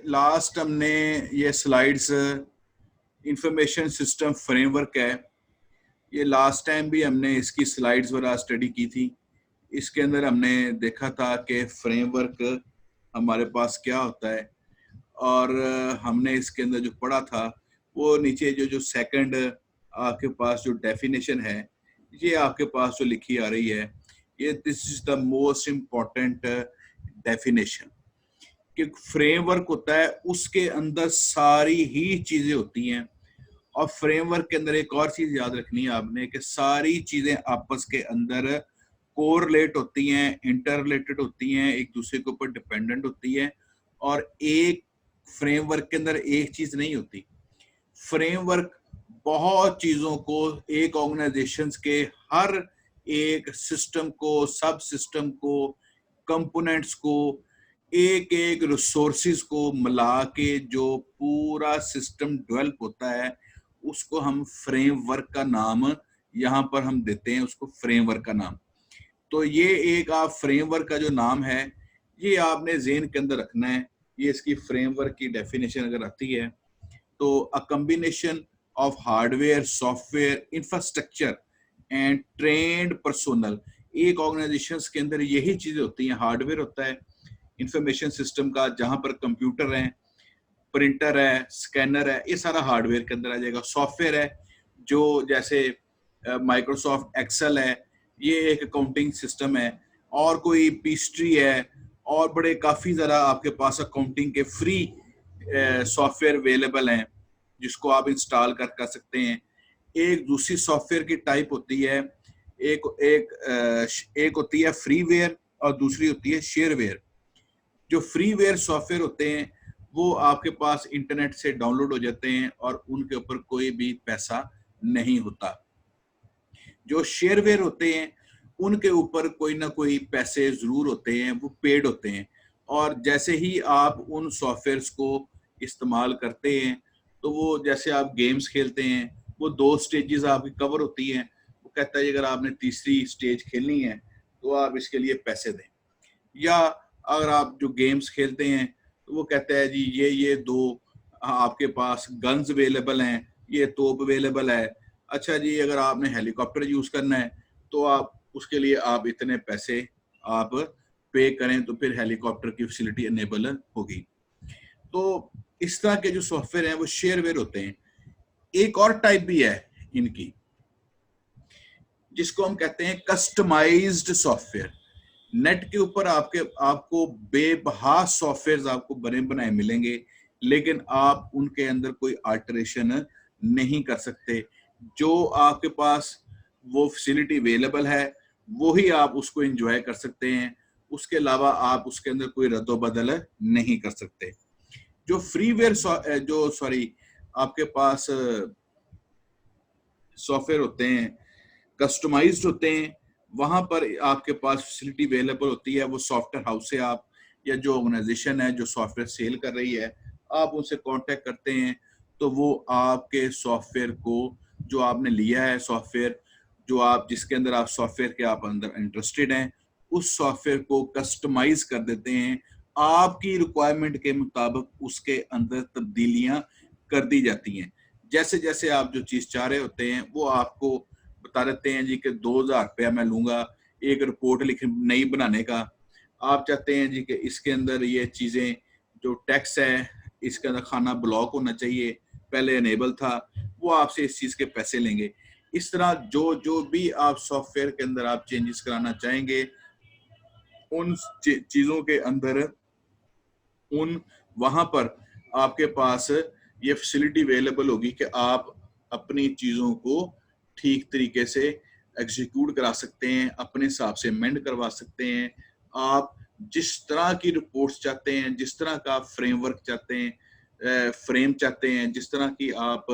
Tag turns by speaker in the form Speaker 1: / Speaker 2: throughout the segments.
Speaker 1: Last हमने ये slides information system framework है। ये लास्ट टाइम भी हमने इसकी स्लाइड्स वगैरह स्टडी की थी। इसके अंदर हमने देखा था कि फ्रेमवर्क हमारे पास क्या होता है, और हमने इसके अंदर जो पढ़ा था वो नीचे जो सेकंड आपके पास जो डेफिनेशन है, ये आपके पास जो लिखी आ रही है, ये this is the most important definition. कि फ्रेमवर्क होता है उसके अंदर सारी ही चीजें होती हैं, और फ्रेमवर्क के अंदर एक और चीज याद रखनी है आपने कि सारी चीजें आपस के अंदर कोरिलेट होती हैं, इंटररिलेटेड होती हैं, एक दूसरे के ऊपर डिपेंडेंट होती है। और एक फ्रेमवर्क के अंदर एक चीज नहीं होती। फ्रेमवर्क बहुत चीजों को, एक ऑर्गेनाइजेशन के हर एक सिस्टम को, सब सिस्टम को, कंपोनेंट्स को, एक एक रिसोर्सेज को मिला के जो पूरा सिस्टम डेवलप होता है, उसको हम फ्रेमवर्क का नाम यहाँ पर हम देते हैं, उसको फ्रेमवर्क का नाम। तो ये एक आप फ्रेमवर्क का जो नाम है, ये आपने ज़हन के अंदर रखना है। ये इसकी फ्रेमवर्क की डेफिनेशन अगर आती है तो a combination of hardware, software, infrastructure and trained personnel. एक ऑर्गेनाइजेशन के अंदर यही चीजें होती हैं। हार्डवेयर होता है इंफॉर्मेशन सिस्टम का, जहां पर कंप्यूटर है, प्रिंटर है, स्कैनर है, ये सारा हार्डवेयर के अंदर आ जाएगा। सॉफ्टवेयर है जो जैसे माइक्रोसॉफ्ट एक्सेल है, ये एक अकाउंटिंग सिस्टम है, और कोई पेस्ट्री है, और बड़े काफ़ी ज़रा आपके पास अकाउंटिंग के फ्री सॉफ्टवेयर अवेलेबल हैं जिसको आप इंस्टॉल कर सकते हैं। एक दूसरी सॉफ्टवेयर की टाइप होती है, एक एक एक होती है फ्रीवेयर और दूसरी होती है शेयरवेयर। जो फ्रीवेयर सॉफ्टवेयर होते हैं वो आपके पास इंटरनेट से डाउनलोड हो जाते हैं और उनके ऊपर कोई भी पैसा नहीं होता। जो शेयरवेयर होते हैं उनके ऊपर कोई ना कोई पैसे जरूर होते हैं, वो पेड होते हैं। और जैसे ही आप उन सॉफ्टवेयर्स को इस्तेमाल करते हैं तो वो, जैसे आप गेम्स खेलते हैं, वो 2 स्टेजेस आपकी कवर होती हैं। वो कहता है अगर आपने तीसरी स्टेज खेलनी है तो आप इसके लिए पैसे दें। या अगर आप जो गेम्स खेलते हैं तो वो कहता है जी ये 2 आपके पास गन्स अवेलेबल हैं, ये तोप अवेलेबल है। अच्छा जी, अगर आपने हेलीकॉप्टर यूज करना है तो आप उसके लिए आप इतने पैसे आप पे करें तो फिर हेलीकॉप्टर की फैसिलिटी अनेबल होगी। तो इस तरह के जो सॉफ्टवेयर हैं वो शेयरवेयर होते हैं। एक और टाइप भी है इनकी जिसको हम कहते हैं कस्टमाइज्ड सॉफ्टवेयर। नेट के ऊपर आपको बेबहा सॉफ्टवेयर आपको बने बनाए मिलेंगे, लेकिन आप उनके अंदर कोई अल्टरेशन नहीं कर सकते। जो आपके पास वो फैसिलिटी अवेलेबल है वो ही आप उसको एंजॉय कर सकते हैं, उसके अलावा आप उसके अंदर कोई रद्दो-बदल नहीं कर सकते। जो फ्रीवेयर जो सॉरी आपके पास सॉफ्टवेयर होते हैं, कस्टमाइज्ड होते हैं, वहां पर आपके पास फैसिलिटी अवेलेबल होती है। वो सॉफ्टवेयर हाउस से आप, या जो ऑर्गेनाइजेशन है जो सॉफ्टवेयर सेल कर रही है, आप उनसे कांटेक्ट करते हैं तो वो आपके सॉफ्टवेयर को, जो आपने लिया है सॉफ्टवेयर, जो आप जिसके अंदर आप सॉफ्टवेयर के आप अंदर इंटरेस्टेड हैं, उस सॉफ्टवेयर को कस्टमाइज कर देते हैं। आपकी रिक्वायरमेंट के मुताबिक उसके अंदर तब्दीलियां कर दी जाती हैं। जैसे जैसे आप जो चीज चाह रहे होते हैं वो आपको बता देते हैं जी कि 2,000 रुपया मैं लूंगा एक रिपोर्ट लिख नई बनाने का। आप चाहते हैं जी कि इसके अंदर ये चीजें, जो टैक्स है इसके अंदर खाना ब्लॉक होना चाहिए, पहले अनेबल था, वो आपसे इस चीज के पैसे लेंगे। इस तरह जो जो भी आप सॉफ्टवेयर के अंदर आप चेंजेस कराना चाहेंगे, उन चीजों के अंदर उन वहां पर आपके पास ये फैसिलिटी अवेलेबल होगी कि आप अपनी चीजों को ठीक तरीके से एग्जीक्यूट करा सकते हैं, अपने हिसाब से अमेंड करवा सकते हैं। आप जिस तरह की रिपोर्ट्स चाहते हैं, जिस तरह का फ्रेमवर्क चाहते हैं, फ्रेम चाहते हैं, जिस तरह की आप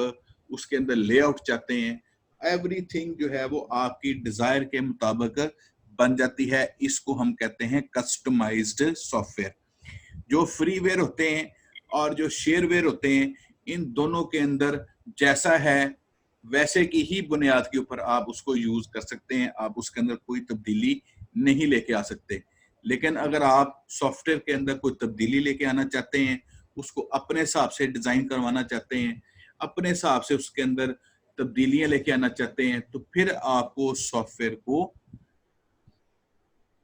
Speaker 1: उसके अंदर लेआउट चाहते हैं, एवरीथिंग जो है वो आपकी डिजायर के मुताबिक बन जाती है। इसको हम कहते हैं कस्टमाइज्ड सॉफ्टवेयर। जो फ्रीवेयर होते हैं और जो शेयरवेयर होते हैं, इन दोनों के अंदर जैसा है वैसे की ही बुनियाद के ऊपर आप उसको यूज कर सकते हैं, आप उसके अंदर कोई तब्दीली नहीं लेके आ सकते। लेकिन अगर आप सॉफ्टवेयर के अंदर कोई तब्दीली लेके आना चाहते हैं, उसको अपने हिसाब से डिजाइन करवाना चाहते हैं, अपने हिसाब से उसके अंदर तब्दीलियां लेके आना चाहते हैं, तो फिर आपको सॉफ्टवेयर को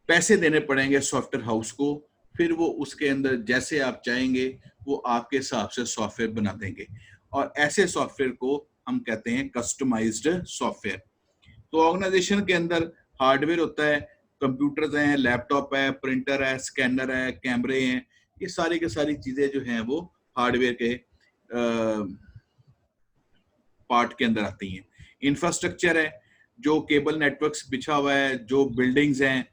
Speaker 1: पैसे देने पड़ेंगे सॉफ्टवेयर हाउस को। फिर वो उसके अंदर जैसे आप चाहेंगे वो आपके हिसाब से सॉफ्टवेयर बना देंगे, और ऐसे सॉफ्टवेयर को हम कहते हैं कस्टमाइज्ड सॉफ्टवेयर। तो ऑर्गेनाइजेशन के अंदर हार्डवेयर होता है, कंप्यूटर्स हैं, लैपटॉप है, प्रिंटर है, स्कैनर है, कैमरे हैं, ये सारी की सारी चीजें जो हैं वो हार्डवेयर के पार्ट के अंदर आती हैं। इंफ्रास्ट्रक्चर है, जो केबल नेटवर्क्स बिछा हुआ है, जो बिल्डिंग्स हैं,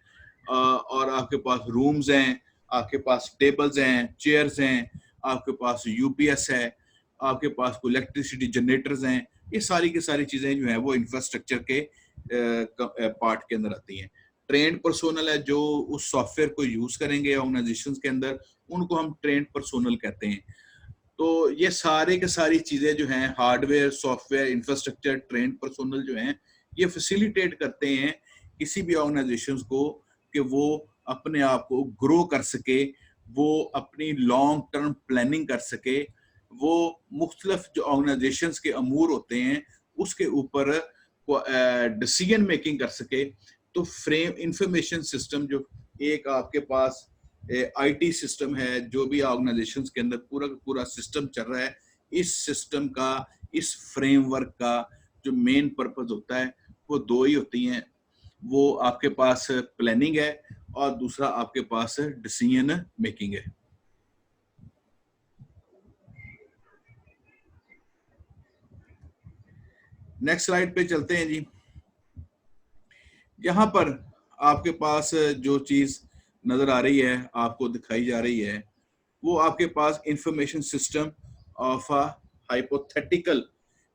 Speaker 1: और आपके पास रूम्स हैं, आपके पास टेबल्स हैं, चेयर्स हैं, आपके पास यूपीएस है, आपके पास इलेक्ट्रिसिटी जनरेटर्स हैं, ये सारी की सारी चीजें जो है वो इंफ्रास्ट्रक्चर के पार्ट के अंदर आती हैं। ट्रेंड पर्सोनल है, जो उस सॉफ्टवेयर को यूज करेंगे ऑर्गेनाइजेशंस के अंदर, उनको हम ट्रेंड पर्सोनल कहते हैं। तो ये सारे के सारी चीजें जो हैं, hardware, software, infrastructure, trend personnel जो हैं, ये फैसिलिटेट करते हैं किसी भी ऑर्गेनाइजेशन को कि वो अपने आप को ग्रो कर सके, वो अपनी लॉन्ग टर्म प्लानिंग कर सके, वो मुख्तलिफ जो ऑर्गेनाइजेशंस के अमूर होते हैं उसके ऊपर डिसीजन मेकिंग कर सके। तो फ्रेम इंफॉर्मेशन सिस्टम जो एक आपके पास आईटी सिस्टम है, जो भी ऑर्गेनाइजेशंस के अंदर पूरा का पूरा सिस्टम चल रहा है, इस सिस्टम का, इस फ्रेमवर्क का जो मेन पर्पस होता है वो दो ही होती हैं। वो आपके पास प्लानिंग है और दूसरा आपके पास डिसीजन मेकिंग है। नेक्स्ट स्लाइड पे चलते हैं जी। यहाँ पर आपके पास जो चीज नजर आ रही है, आपको दिखाई जा रही है, वो आपके पास information system of a hypothetical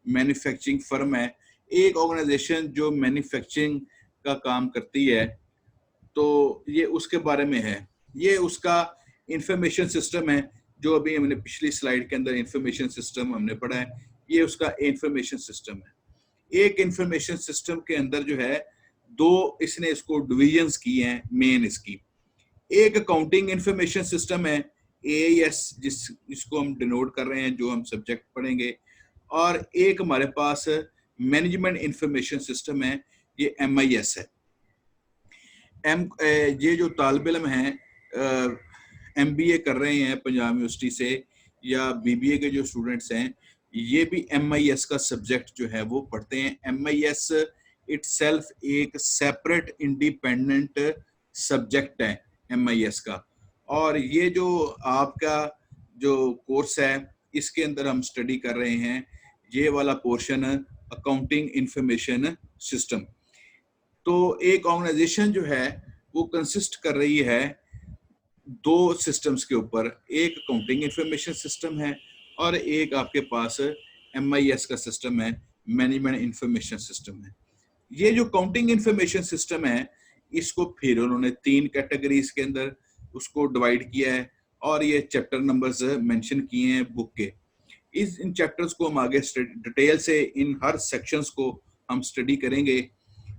Speaker 1: manufacturing firm है। एक ऑर्गेनाइजेशन जो मैन्युफैक्चरिंग का काम करती है, तो ये उसके बारे में है। ये उसका इंफॉर्मेशन सिस्टम है, जो अभी हमने पिछली स्लाइड के अंदर इंफॉर्मेशन सिस्टम हमने पढ़ा है, ये उसका इंफॉर्मेशन सिस्टम है। एक इंफॉर्मेशन सिस्टम के अंदर जो है दो इसने इसको डिविजन्स की हैं मेन इसकी। एक अकाउंटिंग इंफॉर्मेशन सिस्टम है, एआईएस, जिसको हम डिनोट कर रहे हैं, जो हम सब्जेक्ट पढ़ेंगे, और एक हमारे पास मैनेजमेंट इंफॉर्मेशन सिस्टम है, ये एमआईएस है। ये जो तालिब इल्म हैं, एमबीए कर रहे हैं पंजाब यूनिवर्सिटी से, या बीबीए के जो स्टूडेंट्स हैं, ये भी एमआईएस का सब्जेक्ट जो है वो पढ़ते हैं। एमआईएस इटसेल्फ एक सेपरेट इंडिपेंडेंट सब्जेक्ट है एमआईएस का। और ये जो आपका जो कोर्स है, इसके अंदर हम स्टडी कर रहे हैं ये वाला पोर्शन, अकाउंटिंग इंफॉर्मेशन सिस्टम। तो एक ऑर्गेनाइजेशन जो है वो कंसिस्ट कर रही है दो सिस्टम्स के ऊपर, एक अकाउंटिंग इंफॉर्मेशन सिस्टम है और एक आपके पास एमआईएस का सिस्टम है, मैनेजमेंट इंफॉर्मेशन सिस्टम है। ये जो अकाउंटिंग इंफॉर्मेशन सिस्टम है, इसको फिर उन्होंने 3 कैटेगरीज के अंदर उसको डिवाइड किया है, और ये चैप्टर नंबर्स मेंशन किए हैं बुक के। इन चैप्टर्स को हम आगे डिटेल से इन हर सेक्शंस को हम स्टडी करेंगे।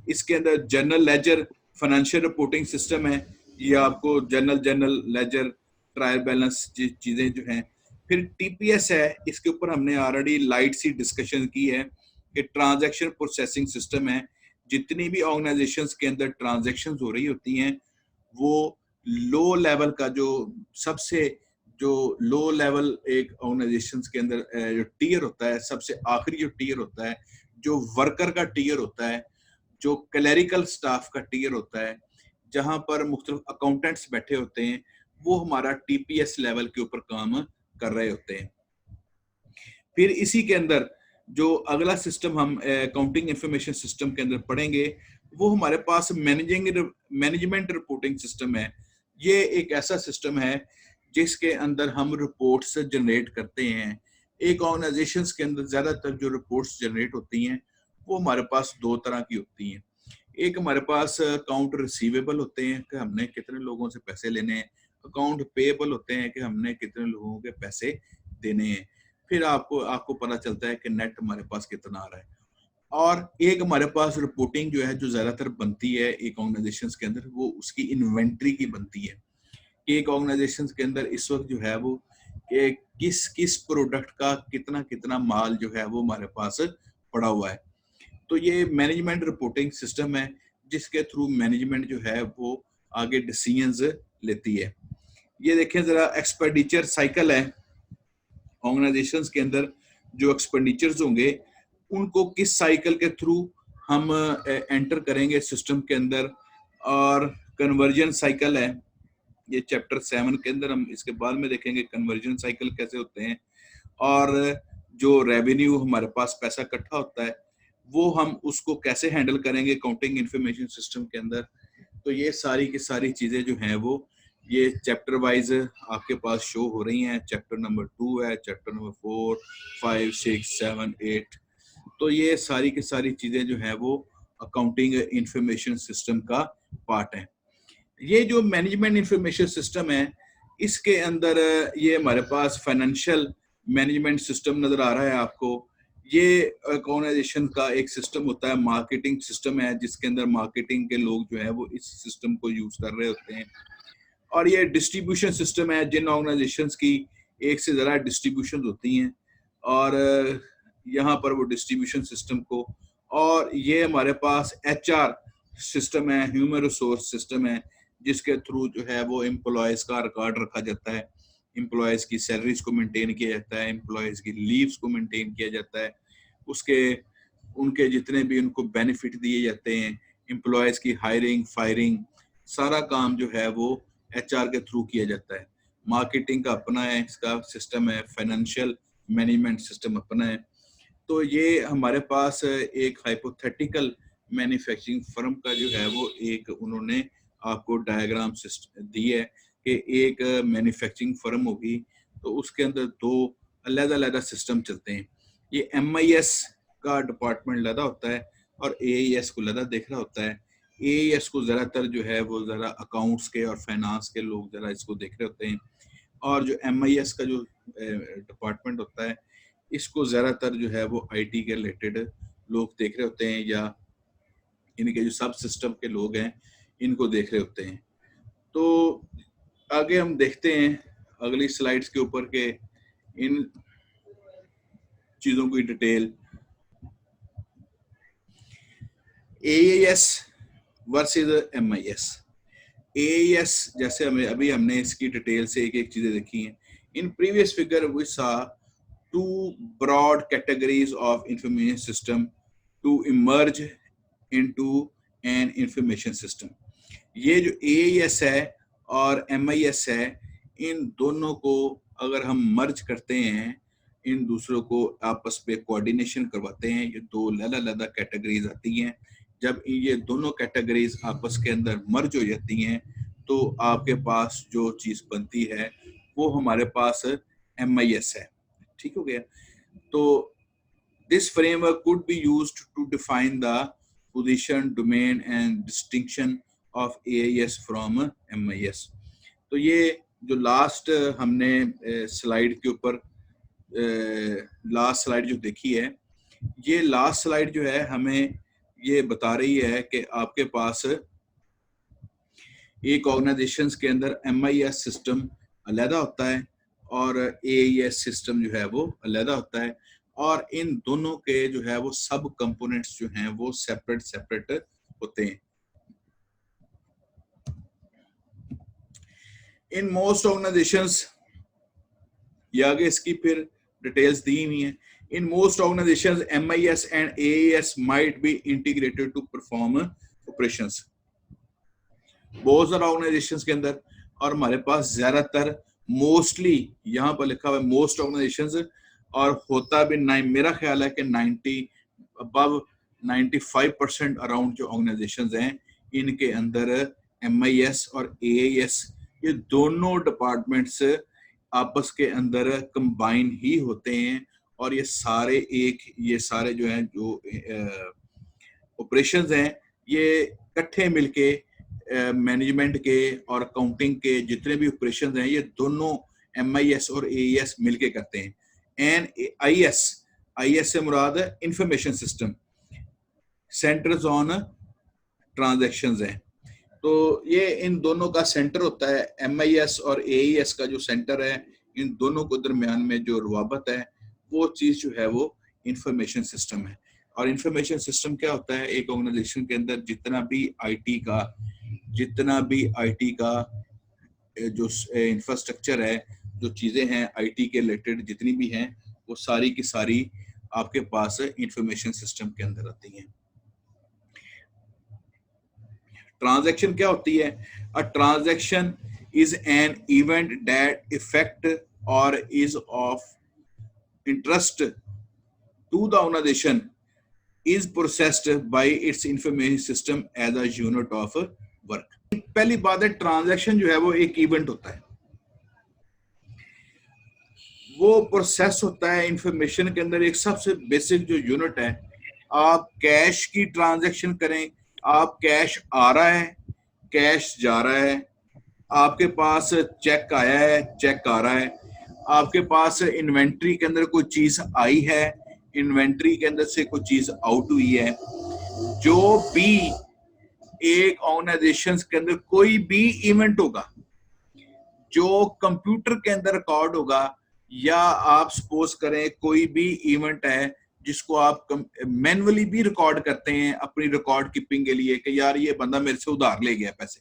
Speaker 1: इसके अंदर general ledger financial reporting system है, ये आपको जनरल लेजर, ट्रायल बैलेंस चीजें जो हैं। फिर टीपीएस है, इसके ऊपर हमने ऑलरेडी लाइट सी डिस्कशन की है कि ट्रांजैक्शन प्रोसेसिंग सिस्टम है। जितनी भी ऑर्गेनाइजेशंस के अंदर ट्रांजैक्शंस हो रही होती हैं, वो लो लेवल का जो सबसे जो लो लेवल एक ऑर्गेनाइजेशंस के अंदर जो टीयर होता है, सबसे आखिरी जो टीयर होता है, जो वर्कर का टीयर होता है, जो क्लरिकल स्टाफ का टीयर होता है, जहां पर मुख्तलिफ अकाउंटेंट्स बैठे होते हैं, वो हमारा टीपीएस लेवल के ऊपर काम कर रहे होते हैं। फिर इसी के अंदर जो अगला सिस्टम हम अकाउंटिंग इंफॉर्मेशन सिस्टम के अंदर पढ़ेंगे, वो हमारे पास मैनेजमेंट रिपोर्टिंग सिस्टम है। ये एक ऐसा सिस्टम है जिसके अंदर हम रिपोर्ट्स जनरेट करते हैं। एक ऑर्गेनाइजेशन के अंदर ज्यादातर जो रिपोर्ट्स जनरेट होती हैं वो हमारे पास दो तरह की होती हैं। एक हमारे पास अकाउंट रिसीवेबल होते हैं कि हमने कितने लोगों से पैसे लेने हैं, अकाउंट पेएबल होते हैं कि हमने कितने लोगों के पैसे देने हैं। फिर आपको पता चलता है कि नेट हमारे पास कितना आ रहा है। और एक हमारे पास रिपोर्टिंग जो है जो ज्यादातर बनती है एक ऑर्गेनाइजेशंस के अंदर, वो उसकी इन्वेंट्री की बनती है कि एक ऑर्गेनाइजेशंस के अंदर इस वक्त जो है वो कि किस किस प्रोडक्ट का कितना कितना माल जो है वो हमारे पास पड़ा हुआ है। तो ये मैनेजमेंट रिपोर्टिंग सिस्टम है जिसके थ्रू मैनेजमेंट जो है वो आगे डिसीजंस लेती है। ये देखें जरा, एक्सपेंडिचर साइकिल है ऑर्गेनाइजेशंस के अंदर, जो एक्सपेंडिचर्स होंगे उनको किस साइकिल के थ्रू हम एंटर करेंगे सिस्टम के अंदर। और कन्वर्जन साइकिल है, ये चैप्टर 7 के अंदर हम इसके बाद में देखेंगे कन्वर्जन साइकिल कैसे होते हैं। और जो रेवेन्यू हमारे पास पैसा इकट्ठा होता है वो हम उसको कैसे हैंडल करेंगे अकाउंटिंग इंफॉर्मेशन सिस्टम के अंदर। तो ये सारी की सारी चीजें जो हैं वो ये चैप्टर वाइज आपके पास शो हो रही हैं। चैप्टर नंबर 2 है, चैप्टर नंबर 4, 5, 6, 7, 8। तो ये सारी की सारी चीजें जो है वो अकाउंटिंग इंफॉर्मेशन सिस्टम का पार्ट है। ये जो मैनेजमेंट इंफॉर्मेशन सिस्टम है इसके अंदर ये हमारे पास फाइनेंशियल मैनेजमेंट सिस्टम नजर आ रहा है आपको। ये ऑर्गेनाइजेशन का एक सिस्टम होता है, मार्केटिंग सिस्टम है जिसके अंदर मार्केटिंग के लोग जो है वो इस सिस्टम को यूज कर रहे होते हैं। और ये डिस्ट्रीब्यूशन सिस्टम है, जिन ऑर्गेनाइजेशंस की एक से ज़्यादा डिस्ट्रीब्यूशन होती हैं और यहाँ पर वो डिस्ट्रीब्यूशन सिस्टम को, और ये हमारे पास HR सिस्टम है, ह्यूमन रिसोर्स सिस्टम है जिसके थ्रू जो है वो एम्प्लॉयज़ का रिकॉर्ड रखा जाता है, एम्प्लॉयज़ की सैलरीज को मेंटेन किया जाता है, एम्प्लॉयज़ की लीव्स को मेंटेन किया जाता है, उसके उनके जितने भी उनको बेनिफिट दिए जाते हैं, एम्प्लॉयज़ की हायरिंग फायरिंग, सारा काम जो है वो HR के थ्रू किया जाता है। मार्केटिंग का अपना है, इसका सिस्टम है, फाइनेंशियल मैनेजमेंट सिस्टम अपना है। तो ये हमारे पास एक हाइपोथेटिकल मैन्युफैक्चरिंग फर्म का जो है वो एक उन्होंने आपको डायग्राम दी है कि एक मैन्युफैक्चरिंग फर्म होगी तो उसके अंदर दो अलग-अलग सिस्टम चलते हैं। ये MIS का डिपार्टमेंट लगा होता है और AIS को लगा देख रहा होता है। AIS को ज़्यादातर जो है वो ज़रा अकाउंट्स के और फाइनेंस के लोग ज़रा इसको देख रहे होते हैं, और जो MIS का जो डिपार्टमेंट होता है इसको ज़्यादातर जो है वो IT के रिलेटेड लोग देख रहे होते हैं, या इनके जो सब सिस्टम के लोग हैं इनको देख रहे होते हैं। तो आगे हम देखते हैं अगली स्लाइड्स के ऊपर के इन चीज़ों की detail. AIS versus MIS। AIS जैसे हमने इसकी डिटेल से एक एक चीजें देखी हैं। In previous figure we saw two broad categories of information system to emerge into an information system। ये जो AIS है और MIS है, इन दोनों को अगर हम मर्ज करते हैं, इन दूसरों को आपस में कोऑर्डिनेशन करवाते हैं, ये दो अलग-अलग कैटेगरीज आती हैं। जब ये दोनों कैटेगरीज आपस के अंदर मर्ज हो जाती हैं तो आपके पास जो चीज बनती है वो हमारे पास MIS है। ठीक हो गया। तो this framework could be used to define the position, domain and distinction of AIS from MIS। तो ये जो लास्ट हमने स्लाइड के ऊपर लास्ट स्लाइड जो देखी है, ये लास्ट स्लाइड जो है हमें ये बता रही है कि आपके पास एक ऑर्गेनाइजेशंस के अंदर MIS सिस्टम अलहदा होता है और AIS सिस्टम जो है वो अलहदा होता है, और इन दोनों के जो है वो सब कंपोनेंट्स जो हैं वो सेपरेट सेपरेट होते हैं। इन मोस्ट ऑर्गेनाइजेशंस, ये आगे इसकी फिर डिटेल्स दी हुई हैं। In most organisations MIS and AIS might be integrated to perform operations. बहुत सारा ऑर्गेनाइजेशंस के अंदर, और हमारे पास ज्यादातर मोस्टली यहाँ पर लिखा हुआ है मोस्ट ऑर्गेनाइजेशंस, और होता भी मेरा ख्याल है कि 95% अराउंड जो ऑर्गेनाइजेशंस हैं इनके अंदर MIS और AIS ये दोनों डिपार्टमेंट्स आपस के अंदर कंबाइन ही होते हैं, और ये सारे जो हैं जो ऑपरेशंस हैं ये इकट्ठे मिलके मैनेजमेंट के और अकाउंटिंग के जितने भी ऑपरेशंस हैं ये दोनों MIS और AIS मिलके करते हैं। एंड IS से मुराद information system, centres on transactions हैं। तो ये इन दोनों का सेंटर होता है, MIS और AES का जो सेंटर है, इन दोनों को दरमियान में जो रवाबत है, वो चीज़ जो है वो इंफॉर्मेशन सिस्टम है। और इंफॉर्मेशन सिस्टम क्या होता है, एक ऑर्गेनाइजेशन के अंदर जितना भी आईटी का जो इंफ्रास्ट्रक्चर है, जो चीज़ें हैं आईटी के रिलेटेड जितनी भी हैं, वो सारी की सारी आपके पास इंफॉर्मेशन सिस्टम के अंदर आती हैं। ट्रांजैक्शन क्या होती है? A transaction is an event that effect or is of interest to the organisation is processed by its information system as a unit of work. पहली बात है, ट्रांजैक्शन जो है वो एक इवेंट होता है, वो प्रोसेस होता है इंफॉर्मेशन के अंदर। एक सबसे बेसिक जो यूनिट है, आप कैश की ट्रांजैक्शन करें, आप कैश आ रहा है, कैश जा रहा है, आपके पास चेक आया है, चेक आ रहा है, आपके पास इन्वेंट्री के अंदर कोई चीज आई है, इन्वेंट्री के अंदर से कोई चीज आउट हुई है। जो भी एक ऑर्गेनाइजेशन के अंदर कोई भी इवेंट होगा जो कंप्यूटर के अंदर रिकॉर्ड होगा, या आप सपोज करें कोई भी इवेंट है जिसको आप मैनुअली भी रिकॉर्ड करते हैं अपनी रिकॉर्ड कीपिंग के लिए कि यार ये बंदा मेरे से उधार ले गया पैसे,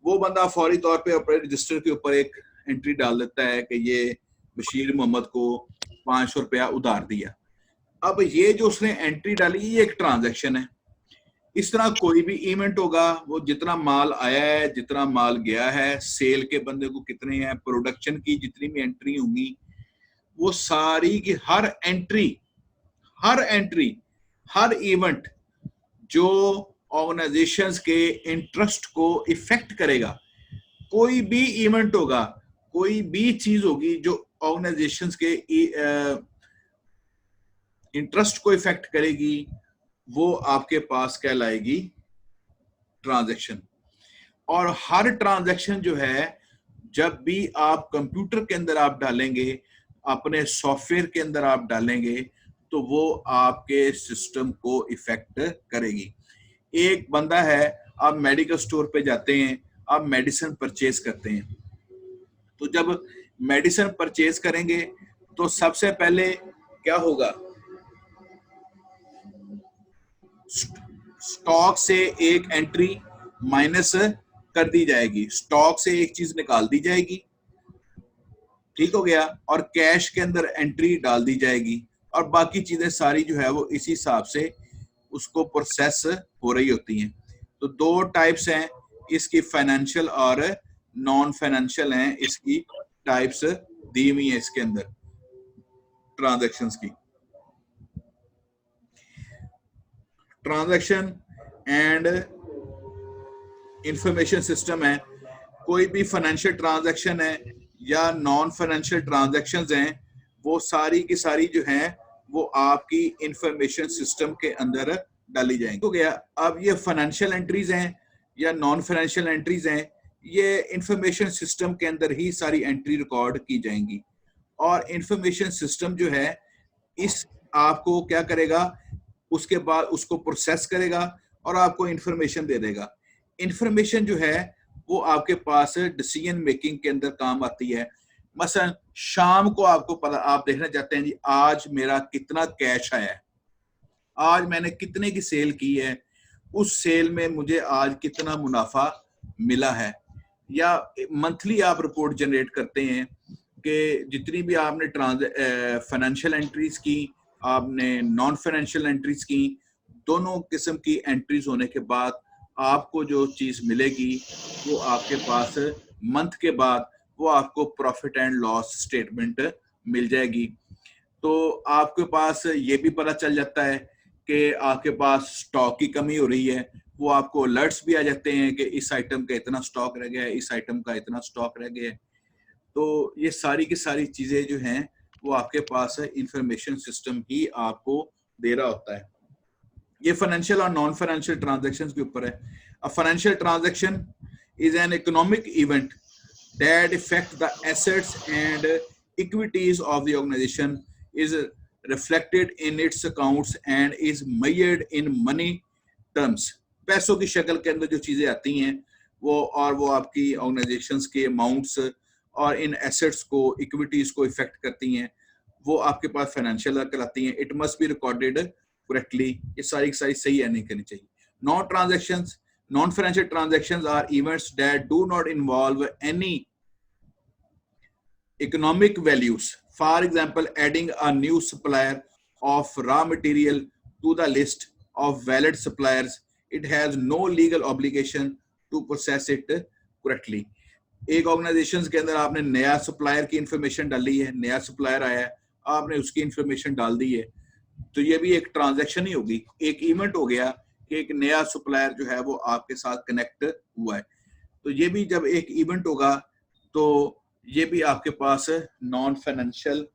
Speaker 1: वो बंदा फौरी तौर पे अपने रजिस्टर के ऊपर एक एंट्री डाल देता है कि ये बशीर मोहम्मद को 500 रुपया उधार दिया। अब ये जो उसने एंट्री डाली, ये एक ट्रांजैक्शन है। इस तरह कोई भी इवेंट होगा, वो जितना माल आया है, जितना माल गया है, सेल के बंदे को कितने हैं, प्रोडक्शन की जितनी भी एंट्री होंगी, वो सारी की हर एंट्री, हर इवेंट जो ऑर्गेनाइजेशंस के इंटरेस्ट को इफेक्ट करेगा, कोई भी इवेंट होगा, कोई भी चीज होगी जो ऑर्गेनाइजेशंस के इंटरेस्ट को इफेक्ट करेगी, वो आपके पास कहलाएगी ट्रांजैक्शन। और हर ट्रांजैक्शन जो है, जब भी आप कंप्यूटर के अंदर आप डालेंगे, अपने सॉफ्टवेयर के अंदर आप डालेंगे, तो वो आपके सिस्टम को इफेक्ट करेगी। एक बंदा है, आप मेडिकल स्टोर पे जाते हैं, आप मेडिसिन परचेज करते हैं, तो जब मेडिसिन परचेज करेंगे तो सबसे पहले क्या होगा, स्टॉक से एक एंट्री माइनस कर दी जाएगी, स्टॉक से एक चीज निकाल दी जाएगी, ठीक हो गया, और कैश के अंदर एंट्री डाल दी जाएगी, और बाकी चीजें सारी जो है वो इसी हिसाब से उसको प्रोसेस हो रही होती हैं। तो दो टाइप्स हैं इसकी, फाइनेंशियल और नॉन फाइनेंशियल हैं इसकी टाइप्स दी हुई है इसके अंदर ट्रांजैक्शंस की। ट्रांजैक्शन एंड इंफॉर्मेशन सिस्टम है, कोई भी फाइनेंशियल ट्रांजैक्शन है या नॉन फाइनेंशियल ट्रांजैक्शंस हैं, वो सारी की सारी जो हैं वो आपकी इंफॉर्मेशन सिस्टम के अंदर डाली जाएंगी। हो गया। अब ये फाइनेंशियल एंट्रीज हैं या नॉन फाइनेंशियल एंट्रीज हैं, ये इंफॉर्मेशन सिस्टम के अंदर ही सारी एंट्री रिकॉर्ड की जाएंगी। और इंफॉर्मेशन सिस्टम जो है, इस आपको क्या करेगा, उसके बाद उसको प्रोसेस करेगा और आपको इंफॉर्मेशन दे देगा। इंफॉर्मेशन जो है वो आपके पास डिसीजन मेकिंग के अंदर काम आती है। मसलन शाम को आपको पता, आप देखना चाहते हैं जी आज मेरा कितना कैश आया है, आज मैंने कितने की सेल की है, उस सेल में मुझे आज कितना मुनाफा मिला है। या मंथली आप रिपोर्ट जनरेट करते हैं कि जितनी भी आपने फाइनेंशियल एंट्रीज की, आपने नॉन फाइनेंशियल एंट्रीज की, दोनों किस्म की एंट्रीज होने के बाद आपको जो चीज मिलेगी वो आपके पास मंथ के बाद वो आपको प्रॉफिट एंड लॉस स्टेटमेंट मिल जाएगी। तो आपके पास ये भी पता चल जाता है कि आपके पास स्टॉक की कमी हो रही है, वो आपको अलर्ट्स भी आ जाते हैं कि इस आइटम का इतना स्टॉक रह गया है, इस आइटम का इतना स्टॉक रह गया है। तो ये सारी की सारी चीजें जो हैं वो आपके पास इंफॉर्मेशन सिस्टम ही आपको दे रहा होता है। ये फाइनेंशियल और नॉन फाइनेंशियल ट्रांजैक्शंस के ऊपर है। A financial transaction is an economic event that affect the assets and equities of the organization, is reflected in its accounts and is measured in money terms. पैसों की शक्ल के अंदर जो चीजें आती हैं वो आपकी ऑर्गेनाइजेशंस के अमाउंट्स और इन एसेट्स को, इक्विटीज को इफेक्ट करती हैं, वो आपके पास फाइनेंशियल कहलाती हैं. It must be recorded correctly. ये सारी सही है, नहीं करनी चाहिए. Non financial transactions are events that do not involve any economic values. For example, adding a new supplier of raw material to the list of valid suppliers. It has no legal obligation to process it correctly. एक organisation के अंदर आपने नया supplier की information डाली है, नया supplier आया है, आपने उसकी इंफॉर्मेशन डाल दी है, तो ये भी एक ट्रांजैक्शन ही होगी, एक इवेंट हो गया कि एक नया सप्लायर जो है वो आपके साथ कनेक्ट हुआ है. तो ये भी जब एक इवेंट होगा तो ये भी आपके पास नॉन फाइनेंशियल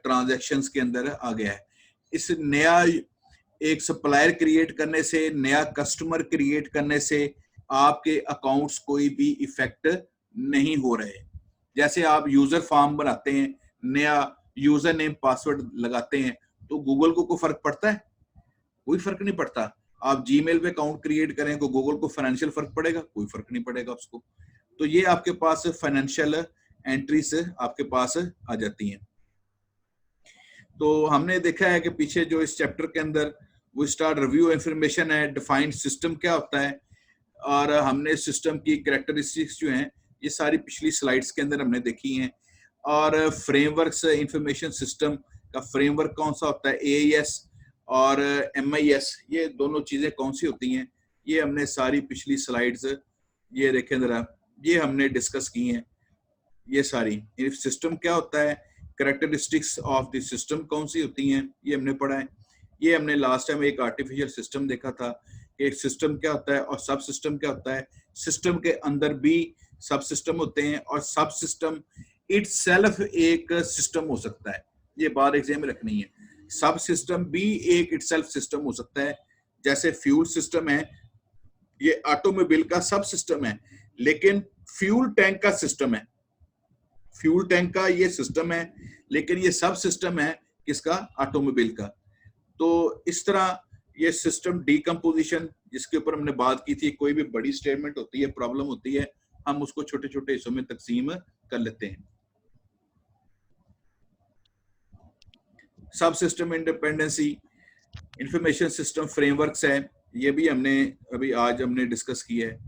Speaker 1: ट्रांजैक्शंस के अंदर आ गया है. इस नया एक सप्लायर क्रिएट करने से, नया कस्टमर क्रिएट करने से आपके अकाउंट्स कोई भी इफेक्ट नहीं हो रहे. जैसे आप यूजर फॉर्म बनाते हैं, नया यूजर नेम पासवर्ड लगाते हैं, तो गूगल को कोई फर्क पड़ता है? कोई फर्क नहीं पड़ता. आप जीमेल पे अकाउंट क्रिएट करें तो गूगल को फाइनेंशियल फर्क पड़ेगा? कोई फर्क नहीं पड़ेगा उसको. तो ये आपके पास फाइनेंशियल एंट्रीज आपके पास आ जाती हैं. तो हमने देखा है कि पीछे जो इस चैप्टर के अंदर वो स्टार्ट रिव्यू इंफॉर्मेशन है, डिफाइंड सिस्टम क्या होता है, और हमने सिस्टम की कैरेक्टरिस्टिक्स जो हैं ये सारी पिछली स्लाइड्स के अंदर हमने देखी हैं. और फ्रेमवर्क्स, इंफॉर्मेशन सिस्टम का फ्रेमवर्क कौन सा होता है, AIS और MIS, ये दोनों चीजें कौन सी होती हैं, ये हमने सारी पिछली स्लाइड्स, ये देखें जरा, ये हमने डिस्कस की हैं. ये सारी इफ सिस्टम क्या होता है, कैरेक्टरिस्टिक्स ऑफ द सिस्टम कौन सी होती हैं, ये हमने पढ़ा है. ये हमने लास्ट टाइम एक आर्टिफिशियल सिस्टम देखा था कि एक सिस्टम क्या होता है और सब सिस्टम क्या होता है. सिस्टम के अंदर भी सब सिस्टम होते हैं और सब सिस्टम इटसेल्फ एक सिस्टम हो सकता है. ये बात एग्जाम में रखनी है. सब सिस्टम भी एक इटसेल्फ सिस्टम हो सकता है. जैसे फ्यूल सिस्टम है, ये ऑटोमोबाइल का सब सिस्टम है, लेकिन फ्यूल टैंक का सिस्टम है. फ्यूल टैंक का ये सिस्टम है, लेकिन ये सब सिस्टम है किसका, ऑटोमोबाइल का. तो इस तरह ये सिस्टम डीकम्पोजिशन, जिसके ऊपर हमने बात की थी, कोई भी बड़ी स्टेटमेंट होती है, प्रॉब्लम होती है, हम उसको छोटे छोटे हिस्सों में तकसीम कर लेते हैं. सब system independency, information system frameworks है, ये भी हमने अभी आज हमने डिस्कस किया है.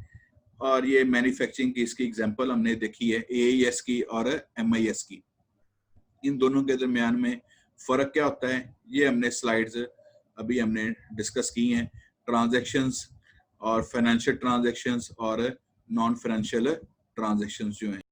Speaker 1: और ये मैन्युफैक्चरिंग की इसकी एग्जांपल हमने देखी है, AIS की और MIS की. इन दोनों के दरमियान में फर्क क्या होता है, ये हमने स्लाइड्स अभी हमने डिस्कस की हैं. ट्रांजैक्शंस और फाइनेंशियल ट्रांजैक्शंस और नॉन फाइनेंशियल ट्रांजैक्शंस जो हैं.